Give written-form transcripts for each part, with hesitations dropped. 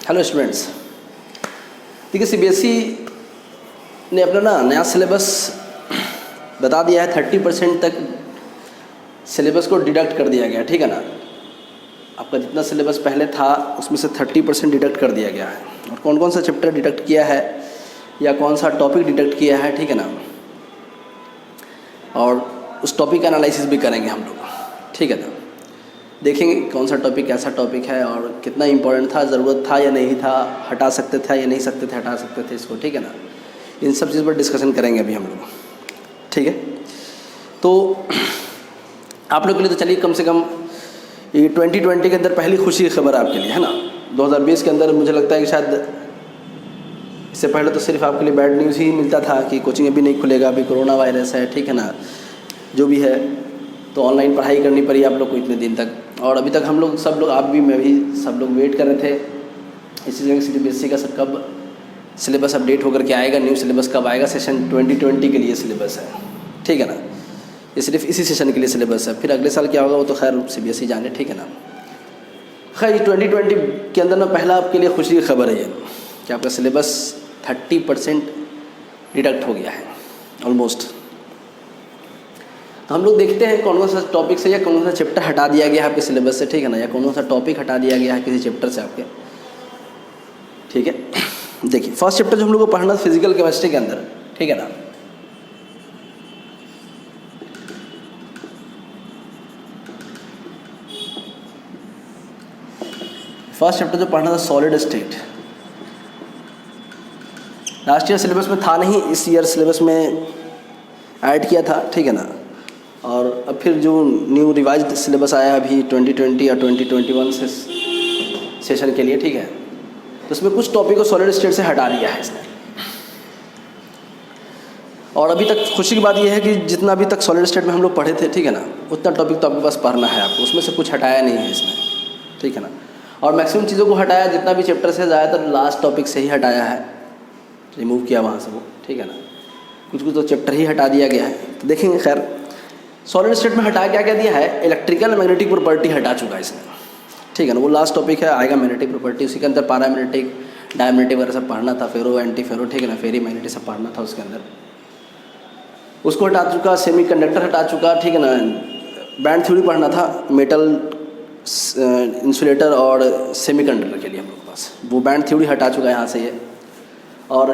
Hello students, देखिए CBSE ने अपना नया सिलेबस बता दिया है। 30% तक सिलेबस को डिडक्ट कर दिया गया, ठीक है ना। आपका जितना सिलेबस पहले था उसमें से 30% डिडक्ट कर दिया गया है। और कौन कौन सा चैप्टर डिडक्ट किया है या कौन सा टॉपिक डिडक्ट किया है, ठीक है ना। और उस टॉपिक का एनालिसिस भी करेंगे हम लोग, ठीक है ना। देखेंगे कौन सा टॉपिक कैसा टॉपिक है और कितना इम्पोर्टेंट था, ज़रूरत था या नहीं था, हटा सकते थे या नहीं सकते थे, हटा सकते थे इसको, ठीक है ना। इन सब चीज़ पर डिस्कशन करेंगे अभी हम लोग, ठीक है। तो आप लोग के लिए तो चलिए कम से कम ये 2020 के अंदर पहली खुशी की खबर आपके लिए है ना। 2020 के अंदर मुझे लगता है कि शायद इससे पहले तो सिर्फ आपके लिए बैड न्यूज़ ही मिलता था कि कोचिंग अभी नहीं खुलेगा, अभी कोरोना वायरस है, ठीक है ना। जो भी है तो ऑनलाइन पढ़ाई करनी पड़ी आप लोग को इतने दिन तक। और अभी तक हम लोग सब लोग, आप भी, मैं भी, सब लोग वेट कर रहे थे इसी जगह सीबीएसई का सर कब सिलेबस अपडेट होकर के आएगा, न्यू सिलेबस कब आएगा। सेशन 2020 के लिए सिलेबस है, ठीक है ना। ये सिर्फ इसी सेशन के लिए सिलेबस है, फिर अगले साल क्या होगा वो तो खैर सीबीएसई जाने, ठीक है ना। खैर 2020 के अंदर ना पहला आपके लिए खुशी की खबर है ये कि आपका सिलेबस 30% डिडक्ट हो गया है ऑलमोस्ट। तो हम लोग देखते हैं कौन कौन सा टॉपिक से या कौन सा चैप्टर हटा दिया गया है आपके सिलेबस से, ठीक है ना, या कौन सा टॉपिक हटा दिया गया है किसी चैप्टर से आपके, ठीक है। देखिए फर्स्ट चैप्टर जो हम लोग को पढ़ना फिजिकल केमिस्ट्री के अंदर, ठीक है ना। फर्स्ट चैप्टर जो पढ़ना था solid state, last year syllabus में था नहीं, इस ईयर सिलेबस में ऐड किया था, ठीक है ना। और अब फिर जो न्यू रिवाइज्ड सिलेबस आया अभी 2020 या 2021 से सेशन के लिए, ठीक है, तो उसमें कुछ टॉपिक को सॉलिड स्टेट से हटा दिया है इसने। और अभी तक खुशी की बात यह है कि जितना अभी तक सॉलिड स्टेट में हम लोग पढ़े थे, ठीक है ना, उतना टॉपिक तो आपके पास पढ़ना है आपको, उसमें से कुछ हटाया नहीं है इसने, ठीक है ना। और मैक्सिमम चीज़ों को हटाया, जितना भी चैप्टर से ज़्यादातर लास्ट टॉपिक से ही हटाया है, रिमूव किया वहाँ से वो, ठीक है ना। कुछ कुछ तो चैप्टर ही हटा दिया गया है, तो देखेंगे। खैर सॉलिड स्टेट में हटा क्या क्या दिया है, इलेक्ट्रिकल मैग्नेटिक प्रॉपर्टी हटा चुका है इसने, ठीक है ना। वो लास्ट टॉपिक है, आएगा मैग्नेटिक प्रॉपर्टी, उसी के अंदर पैरामैग्नेटिक, डायमैग्नेटिक वगैरह सब पढ़ना था, फेरो एंटी फेरो, ठीक है ना, फेरी मैग्नेटिक सब पढ़ना था उसके अंदर, उसको हटा चुका। सेमी कंडक्टर हटा चुका, ठीक है ना। बैंड थ्योरी पढ़ना था, मेटल, इंसुलेटर और सेमी कंडक्टर के लिए हम लोग के पास, वो बैंड थ्योरी हटा चुका है यहाँ से ये। और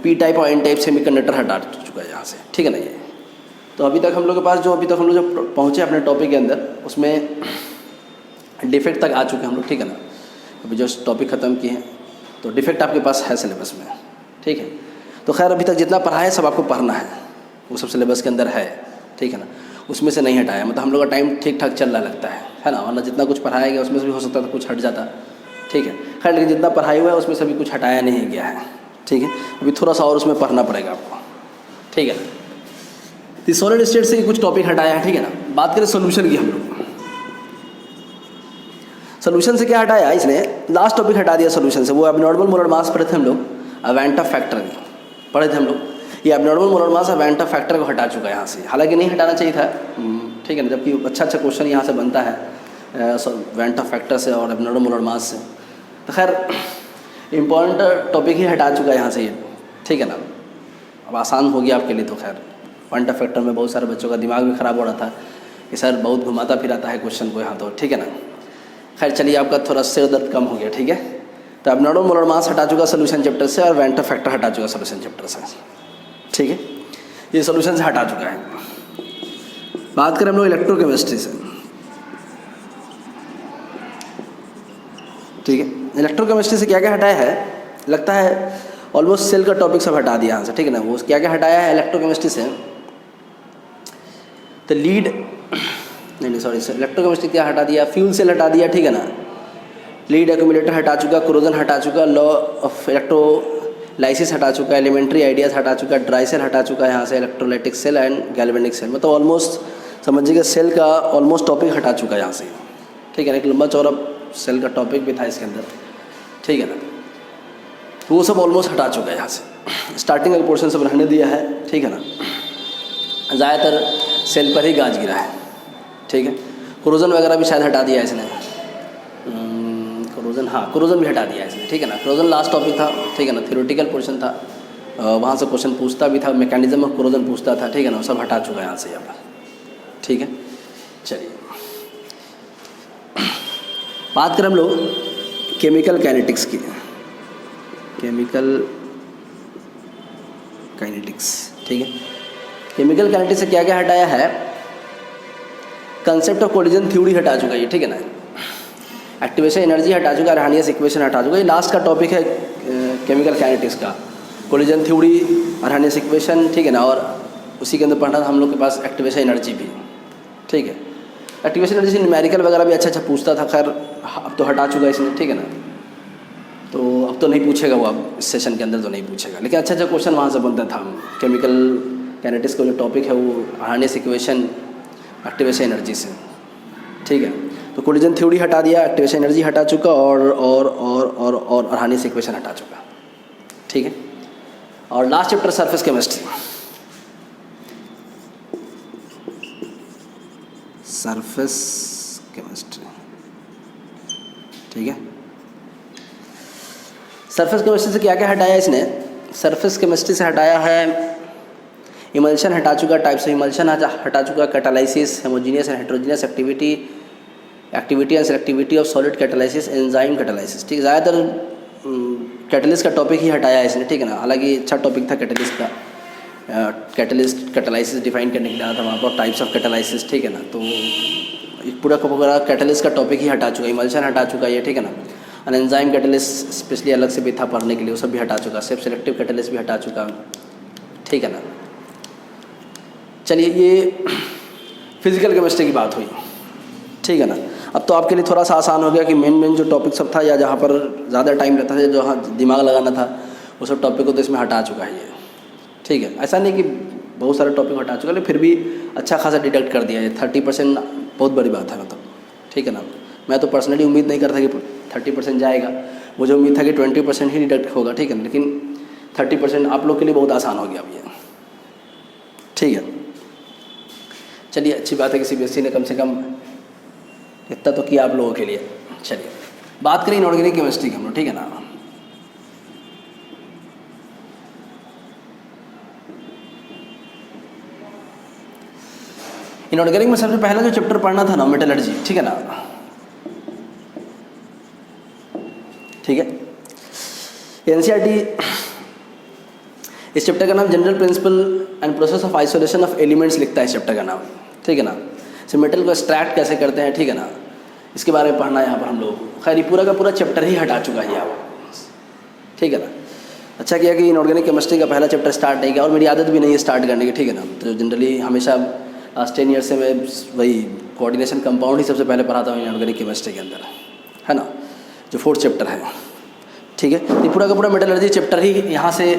पी टाइप और एन टाइप सेमी कंडक्टर हटा चुका है यहाँ से, ठीक है ना ये। तो अभी तक हम लोग के पास जो अभी तक हम लोग जो पहुँचे अपने टॉपिक के अंदर, उसमें डिफेक्ट तक आ चुके हैं हम लोग, ठीक है ना। अभी जो टॉपिक ख़त्म किए हैं तो डिफेक्ट आपके पास है सिलेबस में, ठीक है। तो खैर अभी तक जितना पढ़ा है सब आपको पढ़ना है, वो सब सिलेबस के अंदर है, ठीक है ना। उसमें से नहीं हटाया, मतलब हम लोग का टाइम ठीक ठाक चल रहा लगता है ना। वरना जितना कुछ पढ़ाया गया उसमें से भी हो सकता था कुछ हट जाता, ठीक है। खैर लेकिन जितना पढ़ाई हुआ है उसमें से भी कुछ हटाया नहीं गया है, ठीक है। अभी थोड़ा सा और उसमें पढ़ना पड़ेगा आपको, ठीक है ना। तो सॉलिड स्टेट से कुछ टॉपिक हटाया है, ठीक है ना। बात करें सोल्यूशन की, हम लोग सोल्यूशन से क्या हटाया इसने, लास्ट टॉपिक हटा दिया सोल्यूशन से। वो एबनॉर्मल मोलर मास पढ़े थे हम लोग, अवेंटा फैक्टर पढ़े थे हम लोग, ये एबनॉर्मल मोलर मास अवेंटा फैक्टर को हटा चुका है यहाँ से। हालांकि नहीं हटाना चाहिए था, ठीक है ना, जबकि अच्छा क्वेश्चन यहाँ से बनता है अवेंटा फैक्टर से और एबनॉर्मल मोलर मास से। तो खैर इम्पॉर्टेंट टॉपिक ही हटा चुका है यहाँ से ये, ठीक है ना। अब आसान हो गया आपके लिए। तो खैर अवेंटा फैक्टर में बहुत सारे बच्चों का दिमाग भी ख़राब हो रहा था कि सर बहुत घुमाता फिराता है क्वेश्चन को यहाँ, तो ठीक है ना। खैर चलिए आपका थोड़ा सिर दर्द कम हो गया, ठीक है। तो एबनॉर्मल मोलर मास हटा चुका सोल्यूशन चैप्टर से, और अवेंटा फैक्टर हटा चुका सोल्यूशन चैप्टर से, ठीक है। ये सोल्यूशन से हटा चुका है। बात करें हम लोग इलेक्ट्रोकेमिस्ट्री से, ठीक है। इलेक्ट्रोकेमिस्ट्री से क्या क्या हटाया है, लगता है ऑलमोस्ट सेल का टॉपिक सब हटा दिया यहाँ से, ठीक है ना। वो क्या क्या हटाया है इलेक्ट्रोकेमिस्ट्री से, तो लीड नहीं सॉरी सर, इलेक्ट्रोकेमिस्ट्री क्या हटा दिया, फ्यूल सेल हटा दिया, ठीक है ना। लीड एक्यूमुलेटर हटा चुका, कोरोजन हटा चुका, लॉ ऑफ इलेक्ट्रोलाइसिस हटा चुका, एलिमेंट्री आइडियाज हटा चुका, ड्राई सेल हटा चुका है यहाँ से, electrolytic cell and galvanic cell. मतलब ऑलमोस्ट समझिएगा सेल का ऑलमोस्ट टॉपिक हटा चुका है यहाँ से, ठीक है ना। एक लंबा चौड़ा सेल का टॉपिक भी था इसके अंदर, ठीक है ना। तो वो सब ऑलमोस्ट हटा चुका है यहाँ से। स्टार्टिंग का पोर्शन सब रहने दिया है, ठीक है ना। ज़्यादातर सेल पर ही गाज गिरा है, ठीक है। कोरोजन वगैरह भी शायद हटा दिया है इसने, क्रोजन, हाँ क्रोजन भी हटा दिया इसने, ठीक है ना। क्रोजन लास्ट टॉपिक था, ठीक है ना, थ्योरेटिकल पोर्शन था, वहाँ से क्वेश्चन पूछता भी था, मैकेनिज्म ऑफ क्रोजन पूछता था, ठीक है ना, सब हटा चुका है यहाँ से यहाँ पर, ठीक है। चलिए बात करें हम लोग केमिकल काइनेटिक्स की, केमिकल काइनेटिक्स, ठीक है। केमिकल काइनेटिक्स से क्या क्या हटाया है, कंसेप्ट ऑफ कोलिजन थ्योरी हटा चुका है, ठीक है ना, एक्टिवेशन एनर्जी हटा चुका है, अरहानियस इक्वेशन हटा चुका है। ये लास्ट का टॉपिक है केमिकल काइनेटिक्स का, कोलिजन थ्योरी, अरहानियस इक्वेशन, ठीक है ना, और उसी के अंदर पढ़ना था हम लोग के पास एक्टिवेशन एनर्जी भी, ठीक है। एक्टिवेशन एनर्जी से न्यूमेरिकल वगैरह भी अच्छा पूछता था, खैर अब तो हटा चुका है इसने, ठीक है ना, तो अब तो नहीं पूछेगा वो, अब इस सेशन के अंदर तो नहीं पूछेगा, लेकिन अच्छा क्वेश्चन वहाँ से बनता था। केमिकल काइनेटिक्स का जो टॉपिक है वो अरहानियस इक्वेशन, एक्टिवेशन एनर्जी से, ठीक है। तो कोलिजन थ्योरी हटा दिया, एक्टिवेशन एनर्जी हटा चुका, और अरहानियस इक्वेशन हटा चुका, ठीक है। और last chapter surface chemistry, surface chemistry, ठीक है। सरफेस केमिस्ट्री से क्या क्या हटाया इसने, सरफेस केमिस्ट्री से हटाया है इमल्शन हटा चुका, टाइप्स ऑफ इमल्शन हटा चुका, catalysis, homogeneous and heterogeneous activity and selectivity of solid catalysis, enzyme catalysis, ठीक है। ज़्यादातर कैटलिस्ट का टॉपिक ही हटाया इसने, ठीक है ना, हालांकि अच्छा टॉपिक था कैटलिस्ट का, कैटलिस्ट कैटालाइसिस डिफाइन करने के लिए था वहाँ पर, टाइप्स ऑफ कैटालाइसिस, ठीक है ना, तो पूरा का पूरा कैटलिस्ट का टॉपिक ही हटा चुका, इमल्शन हटा चुका ये, ठीक है ना। और एंजाइम कैटलिस्ट स्पेशली अलग से भी था पढ़ने के लिए, वो सब भी हटा चुका, सेल्फ सेलेक्टिव कैटलिस्ट भी हटा चुका, ठीक है ना। चलिए ये फिजिकल केमिस्ट्री की बात हुई, ठीक है ना। अब तो आपके लिए थोड़ा सा आसान हो गया कि मेन जो टॉपिक सब था, या जहाँ पर ज़्यादा टाइम लगता था, जो हाँ दिमाग लगाना था, वो सब टॉपिक को तो इसमें हटा चुका है ये, ठीक है। ऐसा नहीं कि बहुत सारे टॉपिक हटा चुका, लेकिन फिर भी अच्छा खासा डिडक्ट कर दिया है। 30% बहुत बड़ी बात है, मतलब, ठीक है ना। मैं तो पर्सनली उम्मीद नहीं करता कि 30% जाएगा, मुझे उम्मीद था कि 20% ही डिडक्ट होगा, ठीक है ना, लेकिन 30% आप लोग के लिए बहुत आसान हो गया अब ये, ठीक है। चलिए अच्छी बात है कि CBSE ने कम से कम इतना तो किया आप लोगों के लिए। चलिए बात करें इनऑर्गेनिक केमिस्ट्री की हम लोग, ठीक है ना। इनऑर्गेनिक में सबसे पहला जो चैप्टर पढ़ना था ना, मेटलर्जी, ठीक है ना, ठीक है। NCERT इस चैप्टर का नाम general principle and process of isolation of elements लिखता है इस चैप्टर का नाम, ठीक है ना। से मेटल को एक्सट्रैक्ट कैसे करते हैं, ठीक है ना, इसके बारे में पढ़ना है यहाँ पर हम लोग। खैर ये पूरा का पूरा चैप्टर ही हटा चुका है यहाँ, ठीक है ना। अच्छा किया कि इनऑर्गेनिक केमिस्ट्री का पहला चैप्टर स्टार्ट नहीं किया, और मेरी आदत भी नहीं है स्टार्ट करने की, ठीक है ना। तो जनरली हमेशा लास्ट 10 ईयर से मैं वही कोऑर्डिनेशन कंपाउंड ही सबसे पहले पढ़ाता हूँ इनऑर्गेनिक केमिस्ट्री के अंदर, है ना, जो 4th चैप्टर है, ठीक है। ये पूरा का पूरा मेटलर्जी चैप्टर ही यहाँ से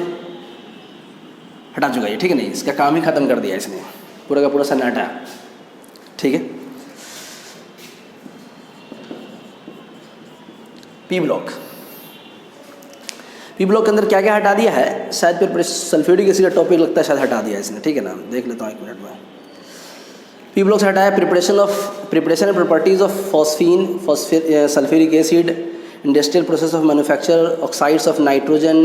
हटा चुका है, ठीक है, नहीं इसका काम ही ख़त्म कर दिया इसने, पूरा का पूरा सन्नाटा, ठीक है। पी ब्लॉक के अंदर क्या क्या हटा दिया है, शायद फिर सल्फ्यूरिक एसिड का टॉपिक लगता है, शायद हटा दिया इसने, ठीक है ना, देख लेता हूँ 1 मिनट में। पी ब्लॉक से हटाया preparation and properties of sulphuric acid, industrial process of manufacture, oxides of nitrogen,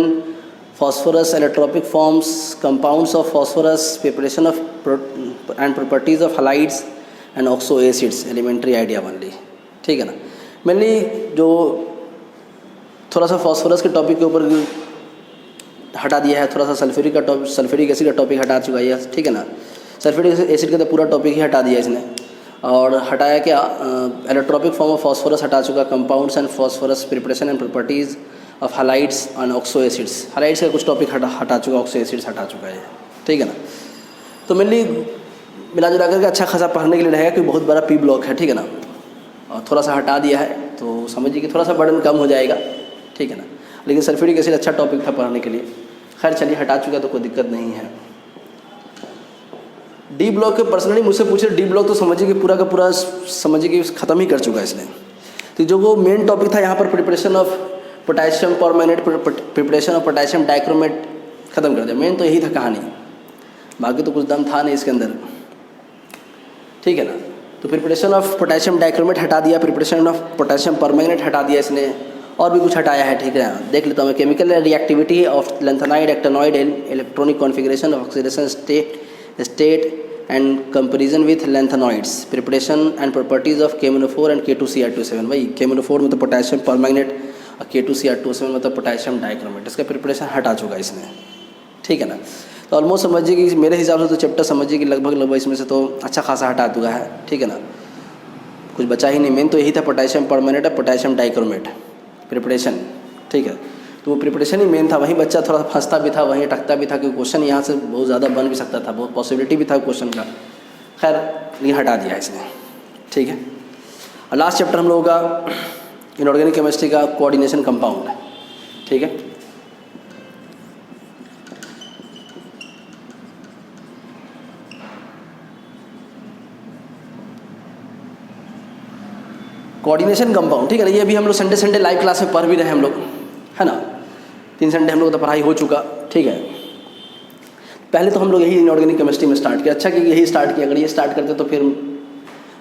phosphorus, electropic forms, compounds of phosphorus, preparation of and properties of halides and oxo acids, elementary idea only, ठीक है ना। मैंने जो थोड़ा सा phosphorus के topic के ऊपर हटा दिया है, थोड़ा सा सल्फ्यूरिक एसिड का टॉपिक हटा चुका है, ठीक है ना। सल्फ्यूरिक एसिड का तो पूरा टॉपिक ही हटा दिया इसने, और हटाया क्या, इलेक्ट्रोपिक फॉर्म ऑफ फॉस्फोरस हटा चुका, compounds and phosphorus, preparation and properties of halides and oxo acids, halides का कुछ टॉपिक हटा चुका, ऑक्सो एसिड्स हटा चुका है, ठीक है ना। तो मेनली मिला जुला करके अच्छा खासा पढ़ने के लिए रहेगा, क्योंकि बहुत बड़ा पी ब्लॉक है, ठीक है ना, और थोड़ा सा हटा दिया है तो समझिए कि थोड़ा सा बर्डन कम हो जाएगा, ठीक है ना। लेकिन सल्फ्यूरिक एसिड अच्छा टॉपिक था पढ़ने के लिए, खैर चलिए हटा चुका तो कोई दिक्कत नहीं है। डी ब्लॉक के पर्सनली मुझसे पूछे, डी ब्लॉक तो समझिए कि पूरा का पूरा समझिए कि ख़त्म ही कर चुका है इसने। तो जो वो मेन टॉपिक था यहाँ पर, preparation of potassium permanganate, preparation of potassium dichromate, ख़त्म कर दिया। मेन तो यही था कहानी, बाकी तो कुछ दम था नहीं इसके अंदर, ठीक है ना। तो प्रिपरेशन ऑफ पोटेशियम डाइक्रोमेट हटा दिया, प्रिपरेशन ऑफ पोटेशियम परमैंगनेट हटा दिया इसने, और भी कुछ हटाया है, ठीक है। देख लेता हूँ मैं। Chemical reactivity of lanthanide actinoid electronic configuration of oxidation state and comparison with lanthanoids, preparation and properties of KMnO4 and K2Cr27। भाई KMnO4 मतलब पोटेशियम परमैंगनेट और K2Cr27 मतलब पोटेशियम डाइक्रोमेट। इसका प्रिपरेशन हटा चुका है इसने, ठीक है ना। तो ऑलमोस्ट समझिए कि मेरे हिसाब से तो चैप्टर समझिए कि लगभग इसमें से तो अच्छा खासा हटा चुका है, ठीक है ना। कुछ बचा ही नहीं। मेन तो यही था पोटेशियम परमैंगनेट और पोटेशियम डाइक्रोमेट प्रिपरेशन, ठीक है। तो वो प्रिपरेशन ही मेन था। वहीं बच्चा थोड़ा फंसता भी था, वहीं अटकता भी था, क्योंकि क्वेश्चन यहाँ से बहुत ज़्यादा बन भी सकता था, बहुत पॉसिबिलिटी भी था क्वेश्चन का। खैर ये हटा दिया इसने, ठीक है। और लास्ट चैप्टर हम लोगों का इनऑर्गेनिक केमिस्ट्री का कोऑर्डिनेशन कंपाउंड, ठीक है। कोऑर्डिनेशन कंपाउंड, ठीक है ना। ये अभी हम लोग संडे लाइव क्लास में पढ़ भी रहे हम लोग, है ना। 3 संडे हम लोग तो पढ़ाई हो चुका, ठीक है। पहले तो हम लोग यही इनऑर्गेनिक केमिस्ट्री में स्टार्ट किया। अच्छा कि यही स्टार्ट किया, अगर ये स्टार्ट करते तो फिर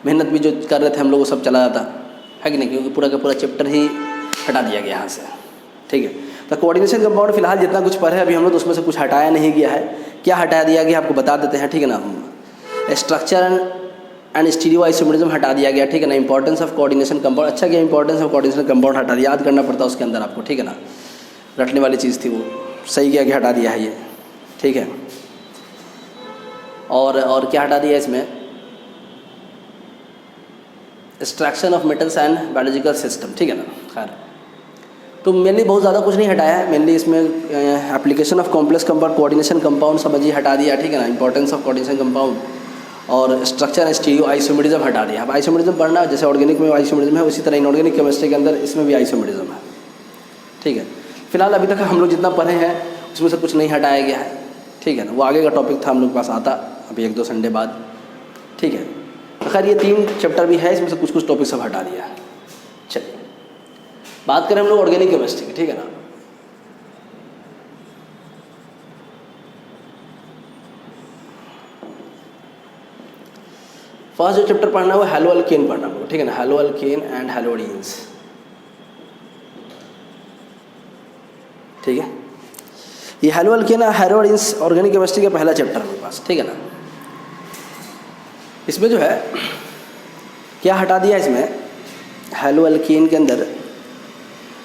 मेहनत भी जो कर रहे थे हम लोग वो सब चला जाता है कि नहीं, क्योंकि पूरा का पूरा चैप्टर ही हटा दिया गया यहाँ से, ठीक है। तो कोऑर्डिनेशन कंपाउंड फिलहाल जितना कुछ पढ़े अभी हम लोग तो उसमें से कुछ हटाया नहीं गया है। क्या हटाया दिया गया आपको बता देते हैं, ठीक है ना। स्ट्रक्चर एंड स्टीरियो आइसोमरिज्म हटा दिया गया, ठीक है ना। इंपॉर्टेंस ऑफ कोऑर्डिनेशन कंपाउंड, अच्छा क्या इंपॉर्टेंस ऑफ कोऑर्डिनेशन कंपाउंड हटा दिया, याद करना पड़ता है उसके अंदर आपको, ठीक है ना। रटने वाली चीज़ थी वो, सही किया कि हटा दिया है ये, ठीक है। और क्या हटा दिया इसमें, extraction of metals and biological system, ठीक है ना। खैर तो मेनली बहुत ज़्यादा कुछ नहीं हटाया है। मेनली इसमें application of complex compound coordination compound समझिए हटा दिया, ठीक है ना। इंपॉर्टेंस ऑफ कोऑर्डिनेशन कंपाउंड और स्ट्रक्चर एंड स्टीरियो आइसोमरिज्म हटा दिया। अब आइसोमरिज्म पढ़ना, जैसे ऑर्गेनिक में आइसोमरिज्म है उसी तरह इनऑर्गेनिक केमिस्ट्री के अंदर इसमें भी आइसोमरिज्म है, ठीक है। फिलहाल अभी तक हम लोग जितना पढ़े हैं उसमें से कुछ नहीं हटाया गया है, ठीक है ना। वो आगे का टॉपिक था हम लोग के पास आता अभी 1-2 संडे बाद, ठीक है। तो खैर ये 3 चैप्टर भी है, इसमें से कुछ टॉपिक सब हटा दिया है। चलिए बात करें हम लोग ऑर्गेनिक केमिस्ट्री की, ठीक है ना। फर्स्ट जो चैप्टर पढ़ना है वो हैलो अल्केन पढ़ना होगा, ठीक है ना। हैलो अल्केन एंड हैलोडीन्स, ठीक है। ये हैलो अल्केन और हैलोडीन्स ऑर्गेनिक केमिस्ट्री का पहला चैप्टर है मेरे पास, ठीक है ना। इसमें जो है क्या हटा दिया इसमें, हैलो अल्केन के अंदर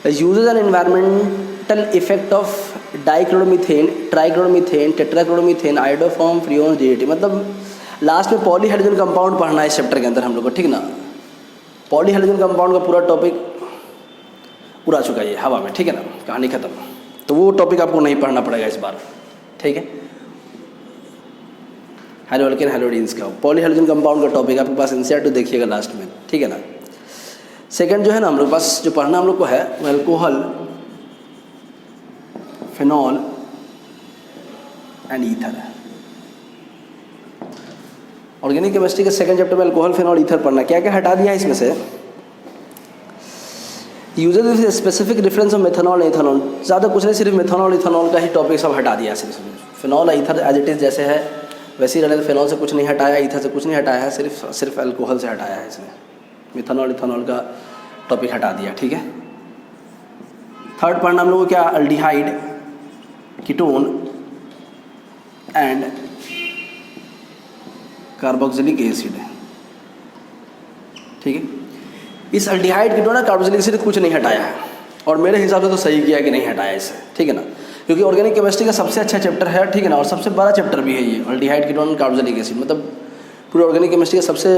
uses and environmental effect of dichloromethane, trichloromethane, tetrachloromethane, iodoform, freon, DDT. मतलब लास्ट में पॉलीहाइड्रोजन कंपाउंड पढ़ना है इस चैप्टर के अंदर हम लोग को, ठीक ना। पॉलीहाइड्रोजन कंपाउंड का पूरा टॉपिक उड़ा चुका है ये हवा में, ठीक है ना, कहानी खत्म। तो वो टॉपिक आपको नहीं पढ़ना पड़ेगा इस बार, ठीक है। हैलो अल्केन हैलोडीन्स का पॉलीहाइड्रोजन कंपाउंड का टॉपिक आपके पास एनसीईआरटी देखिएगा लास्ट में, ठीक है ना। सेकंड जो है ना हम लोग के पास जो पढ़ना हम लोग को है वो अल्कोहल, फिनॉल एंड ईथर है। ऑर्गेनिक केमिस्ट्री के सेकंड चैप्टर में अल्कोहल, फिनॉल, ईथर पढ़ना। क्या क्या हटा दिया है इसमें से, uses with specific difference of methanol ethanol. ज़्यादा कुछ नहीं, सिर्फ मेथनॉल इथेनॉल का ही टॉपिक सब हटा दिया है सिर्फ। फिनॉल और ईथर एज इट इज़ जैसे है वैसे ही रहने। तो फिनॉल से कुछ नहीं हटाया, ईथर से कुछ नहीं हटाया है, सिर्फ अल्कोहल से हटाया है इसमें। मेथनॉल इथेनॉल का टॉपिक हटा दिया, ठीक है। थर्ड पढ़ना हम लोग को क्या, aldehyde, ketone and carboxylic acid, ठीक है। इस अल्डिहाइड कीटोन और कार्बोक्सिलिक एसिड कुछ नहीं हटाया है, और मेरे हिसाब से तो सही किया कि नहीं हटाया इसे, ठीक है ना। क्योंकि ऑर्गेनिक केमिस्ट्री का सबसे अच्छा चैप्टर है, ठीक है ना, और सबसे बड़ा चैप्टर भी है ये अल्डिहाइड कीटोन कार्बोक्सिलिक एसिड। मतलब पूरे ऑर्गेनिक केमिस्ट्री का सबसे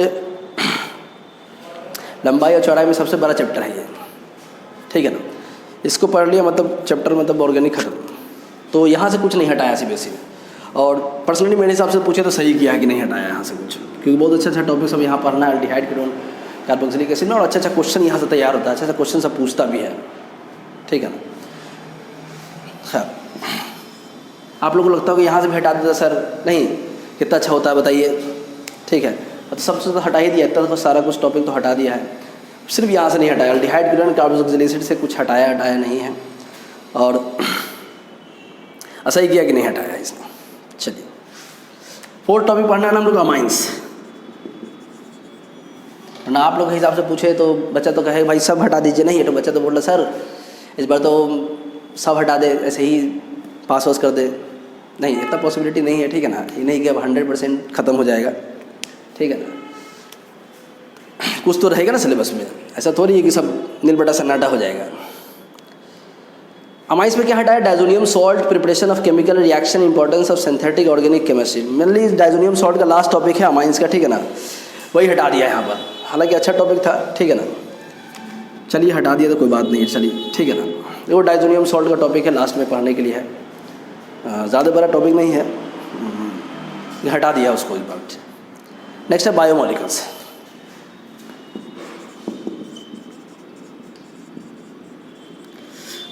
लंबाई और चौड़ाई में सबसे बड़ा चैप्टर है ये, ठीक है ना। इसको पढ़ लिया मतलब चैप्टर मतलब ऑर्गेनिक खत्म। तो यहाँ से कुछ नहीं हटाया सीबीएसई ने, और पर्सनली मेरे हिसाब से पूछे तो सही किया कि नहीं हटाया यहाँ से कुछ, क्योंकि बहुत अच्छा टॉपिक सब यहाँ पढ़ना है अल्डिहाइड कीटोन कार्बोक्सिलिक एसिड में, और अच्छा क्वेश्चन यहाँ से तैयार होता है, अच्छा क्वेश्चन सब पूछता भी है, ठीक है ना। खैर आप लोगों को लगता हो कि यहाँ से भी हटा देता सर, नहीं कितना अच्छा होता है बताइए, ठीक है। तो सबसे तो हटा ही दिया, इतना तो सारा कुछ टॉपिक तो हटा दिया है, सिर्फ यहाँ से नहीं हटाया। अल्डिहाइड कीटोन कार्बोक्सिलिक एसिड से कुछ हटाया नहीं है, और ऐसा ही किया कि नहीं हटाया इसने। चलिए फोर्थ टॉपिक पढ़ना है ना हम लोग अमाइंस। ना आप लोग के हिसाब से पूछे तो बच्चा तो कहे भाई सब हटा दीजिए, नहीं है तो बच्चा तो बोल रहा सर इस बार तो सब हटा दे, ऐसे ही पास वास कर दे, नहीं, इतना पॉसिबिलिटी नहीं है, ठीक है ना। ये नहीं कि अब 100% ख़त्म हो जाएगा, ठीक है ना। कुछ तो रहेगा ना सिलेबस में, ऐसा थोड़ी है कि सब नील बटा सन्नाटा हो जाएगा। अमाइंस में क्या हटाया? Diazonium salt, preparation of chemical reaction, importance of synthetic organic chemistry. Mainly diazonium salt का लास्ट टॉपिक है अमाइंस का, ठीक है ना, वही हटा दिया यहाँ पर। हालांकि अच्छा टॉपिक था, ठीक है ना, चलिए हटा दिया तो कोई बात नहीं है, चलिए ठीक है ना। वो डाइजोनियम सॉल्ट का टॉपिक है, लास्ट में पढ़ने के लिए है, ज़्यादा बड़ा टॉपिक नहीं है, हटा दिया उसको, इस बात। नेक्स्ट है बायोमोलिकल्स।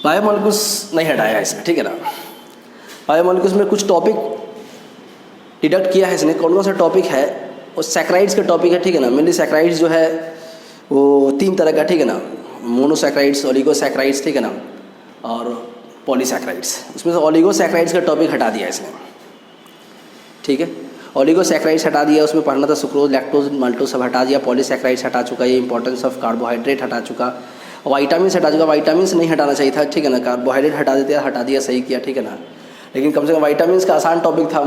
बायोमोलिकुल्स नहीं हटाया है इसमें, ठीक है ना। बायोमोलिकुल्स में कुछ टॉपिक डिडक्ट किया है इसने। कौन कौन सा टॉपिक है? वो सैकराइड्स का टॉपिक है, ठीक है ना। मेनली सैकराइड्स जो है वो 3 तरह का, ठीक है ना, मोनोसैकराइड्स, ओलिगोसैकराइड्स, ठीक है ना, और पॉलीसैकराइड्स। उसमें से ओलिगोसैकराइड्स का टॉपिक हटा दिया इसने, ठीक है। ओलिगोसैकराइड्स हटा दिया, उसमें पढ़ना था सुक्रोज, लैक्टोज, माल्टोज सब हटा दिया। पॉलीसैकराइड्स हटा चुका, ये इंपॉर्टेंस ऑफ कार्बोहाइड्रेट हटा चुका। वाइटामिन हटा चुका, वाइटामिन नहीं हटाना चाहिए था, ठीक है ना। कार्बोहाइड्रेट हटा दिया, सही किया, ठीक है ना। लेकिन कम से कम वाइटामिन का आसान टॉपिक था,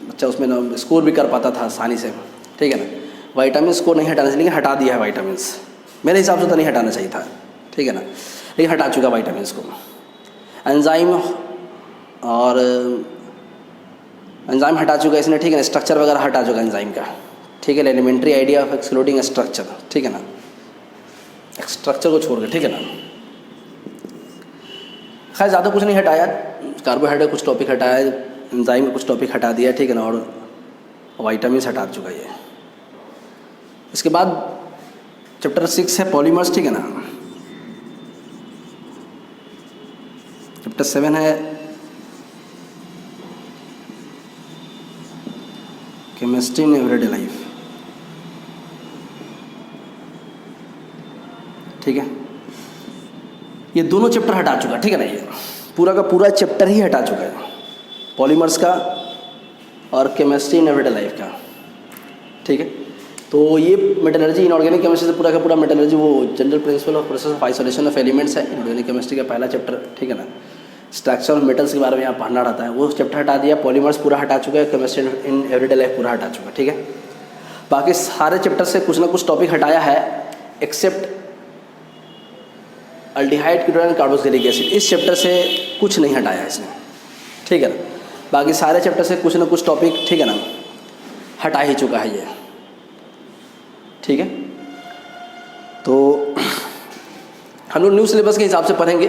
बच्चा उसमें ना स्कोर भी कर पाता था आसानी से, ठीक है ना। वाइटामिन को नहीं हटाना चाहिए, लेकिन हटा दिया है वाइटामिन, मेरे हिसाब से तो नहीं हटाना चाहिए था, ठीक है ना, लेकिन हटा चुका वाइटामिन को। एंजाइम और एंजाइम हटा चुका इसने, ठीक है ना। स्ट्रक्चर वगैरह हटा चुका एंजाइम का, ठीक है। Elementary idea of excluding structure, ठीक है ना, स्ट्रक्चर को छोड़ के, ठीक है ना। खैर ज़्यादा कुछ नहीं हटाया, कार्बोहाइड्रेट कुछ टॉपिक हटाया, एंजाइम का कुछ टॉपिक हटा दिया, ठीक है ना, और वाइटामिन हटा चुका ये। इसके बाद चैप्टर 6 है पॉलीमर्स, ठीक है ना। चैप्टर 7 है केमिस्ट्री इन एवरीडे लाइफ, ठीक है। ये दोनों चैप्टर हटा चुका, ठीक है ना। ये पूरा का पूरा चैप्टर ही हटा चुका है, पॉलीमर्स का और केमिस्ट्री इन एवरीडे लाइफ का, ठीक है। तो ये मेटलर्जी, इनऑर्गेनिक केमिस्ट्री से पूरा का पूरा मेटलर्जी, वो general principle of process of isolation of elements है, इनऑर्गेनिक केमिस्ट्री का पहला चैप्टर, ठीक है ना। स्ट्रक्चर ऑफ मेटल्स के बारे में यहाँ पढ़ना रहता है, वो चैप्टर हटा दिया। पॉलीमर्स पूरा हटा चुका है, केमिस्ट्री इन एवरीडे लाइफ पूरा हटा चुका है, ठीक है। बाकी सारे चैप्टर से कुछ ना कुछ टॉपिक हटाया है, except aldehyde ketone and carboxylic acid. इस चैप्टर से कुछ नहीं हटाया इसने, ठीक है ना। बाकी सारे चैप्टर से कुछ ना कुछ टॉपिक, ठीक है ना, हटा ही चुका है ये, ठीक है। तो हम लोग न्यू सिलेबस के हिसाब से पढ़ेंगे।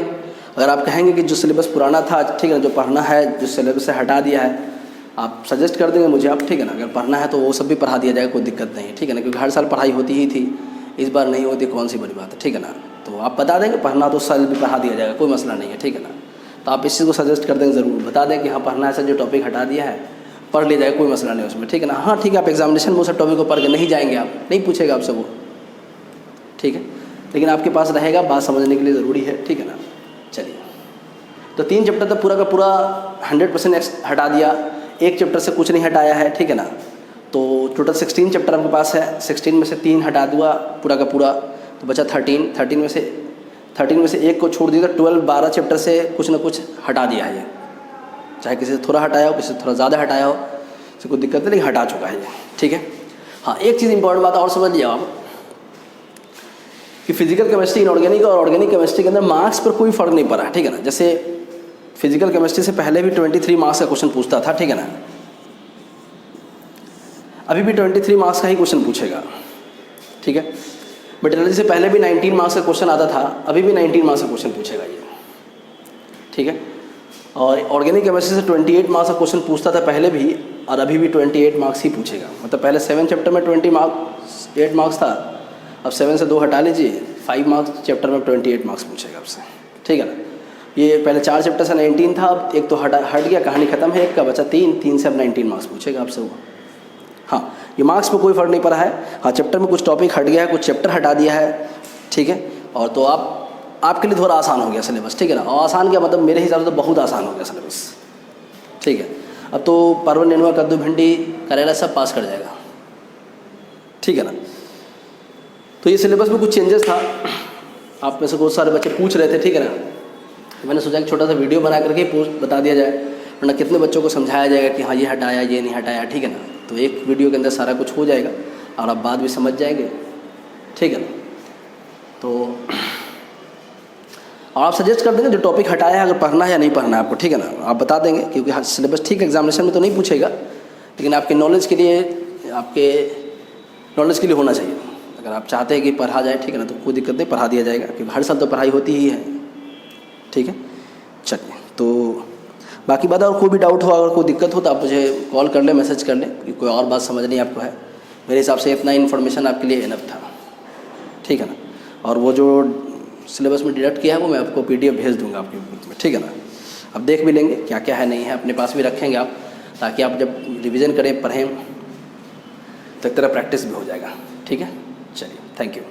अगर आप कहेंगे कि जो सिलेबस पुराना था, ठीक है ना, जो पढ़ना है, जो सिलेबस से हटा दिया है, आप सजेस्ट कर देंगे मुझे आप, ठीक है ना। अगर पढ़ना है तो वो सब भी पढ़ा दिया जाएगा, कोई दिक्कत नहीं है, ठीक है ना, क्योंकि हर साल पढ़ाई होती ही थी, इस बार नहीं होती, कौन सी बड़ी बात है, ठीक है ना। तो आप बता देंगे पढ़ना तो साल भी पढ़ा दिया जाएगा, कोई मसला नहीं है, ठीक है ना। तो आप इस चीज़ को सजेस्ट कर देंगे, ज़रूर बता दें कि हाँ पढ़ना है, सर जो टॉपिक हटा दिया है पढ़ लिया जाएगा, कोई मसला नहीं उसमें, ठीक है ना। हाँ ठीक है, आप एग्जामिनेशन में उस टॉपिक को पढ़ के नहीं जाएंगे, आप नहीं पूछेगा आपसे वो, ठीक है, लेकिन आपके पास रहेगा, बात समझने के लिए ज़रूरी है, ठीक है ना। चलिए, तो 3 चैप्टर तो पूरा का पूरा 100% हटा दिया, एक चैप्टर से कुछ नहीं हटाया है, ठीक है ना। तो टोटल 16 चैप्टर आपके पास है, 16 में से 3 हटा दूँगा पूरा का पूरा, तो बचा 13 में से एक को छोड़ दिया, 12 चैप्टर से कुछ ना कुछ हटा दिया है ये, चाहे किसी से थोड़ा हटाया हो, किसी से थोड़ा ज़्यादा हटाया हो, इससे कोई दिक्कत नहीं, लेकिन हटा चुका है ये, ठीक है। हाँ, एक चीज़ इंपॉर्टेंट बात और समझ लिया आप कि फिजिकल केमिस्ट्री, इनऑर्गेनिक और ऑर्गेनिक केमिस्ट्री के अंदर मार्क्स पर कोई फ़र्क नहीं पड़ा है, ठीक है ना। जैसे फिजिकल केमिस्ट्री से पहले भी 23 मार्क्स का क्वेश्चन पूछता था, ठीक है ना, अभी भी 23 मार्क्स का ही क्वेश्चन पूछेगा, ठीक है। मेटलर्जी से पहले भी 19 मार्क्स का क्वेश्चन आता था, अभी भी 19 मार्क्स का क्वेश्चन पूछेगा ये, ठीक है। और ऑर्गेनिक केमिस्ट्री से 28 मार्क्स का क्वेश्चन पूछता था पहले भी, और अभी भी 28 मार्क्स ही पूछेगा। मतलब पहले 7 चैप्टर में 8 मार्क्स था, अब 7 से 2 हटा लीजिए, 5 मार्क्स चैप्टर में 28 मार्क्स पूछेगा आपसे, ठीक है ना। ये पहले 4 चैप्टर से 19 था, अब एक तो हट गया, कहानी खत्म है, एक का बचा 3 से अब 19 मार्क्स पूछेगा आपसे वो। हाँ, ये मार्क्स में कोई फ़र्क नहीं पड़ा है। हाँ, चैप्टर में कुछ टॉपिक हट गया है, कुछ चैप्टर हटा दिया है, ठीक है। और तो आपके लिए थोड़ा आसान हो गया सिलेबस, ठीक है ना। और आसान क्या मतलब, मेरे हिसाब से तो बहुत आसान हो गया सिलेबस, ठीक है। अब तो परवल, नेनुआ, कद्दू, भिंडी, करेला सब पास कर जाएगा, ठीक है ना। तो ये सिलेबस में कुछ चेंजेस था, आप में से बहुत सारे बच्चे पूछ रहे थे, ठीक है ना, तो मैंने सोचा कि छोटा सा वीडियो बना करके पोस्ट बता दिया जाए, वरना कितने बच्चों को समझाया जाएगा कि हाँ ये हटाया, ये नहीं हटाया, ठीक है ना। तो एक वीडियो के अंदर सारा कुछ हो जाएगा और आप बात भी समझ जाएंगे, ठीक है ना। तो और आप सजेस्ट कर देंगे जो टॉपिक हटाया है, अगर पढ़ना है या नहीं पढ़ना है आपको, ठीक है ना, आप बता देंगे, क्योंकि सिलेबस ठीक एग्जामिनेशन में तो नहीं पूछेगा, लेकिन आपके नॉलेज के लिए, आपके नॉलेज के लिए होना चाहिए। अगर आप चाहते हैं कि पढ़ा जाए, ठीक है ना, तो कोई दिक्कत नहीं, पढ़ा दिया जाएगा, क्योंकि हर साल तो पढ़ाई होती ही है, ठीक है। चलिए, तो बाकी बात, और कोई भी डाउट हो, अगर कोई दिक्कत हो तो आप मुझे कॉल कर लें, मैसेज कर लें, कि कोई और बात समझनी आपको है। मेरे हिसाब से इतना इन्फॉर्मेशन आपके लिए इनफ था, ठीक है ना। और वो जो सिलेबस में डिडक्ट किया है वो मैं आपको PDF भेज दूंगा आपके ग्रुप में, ठीक है ना। अब देख भी लेंगे क्या क्या है, नहीं है, अपने पास भी रखेंगे आप, ताकि आप जब रिवीजन करें, पढ़ें, तो एक तरह प्रैक्टिस भी हो जाएगा, ठीक है। चलिए, थैंक यू।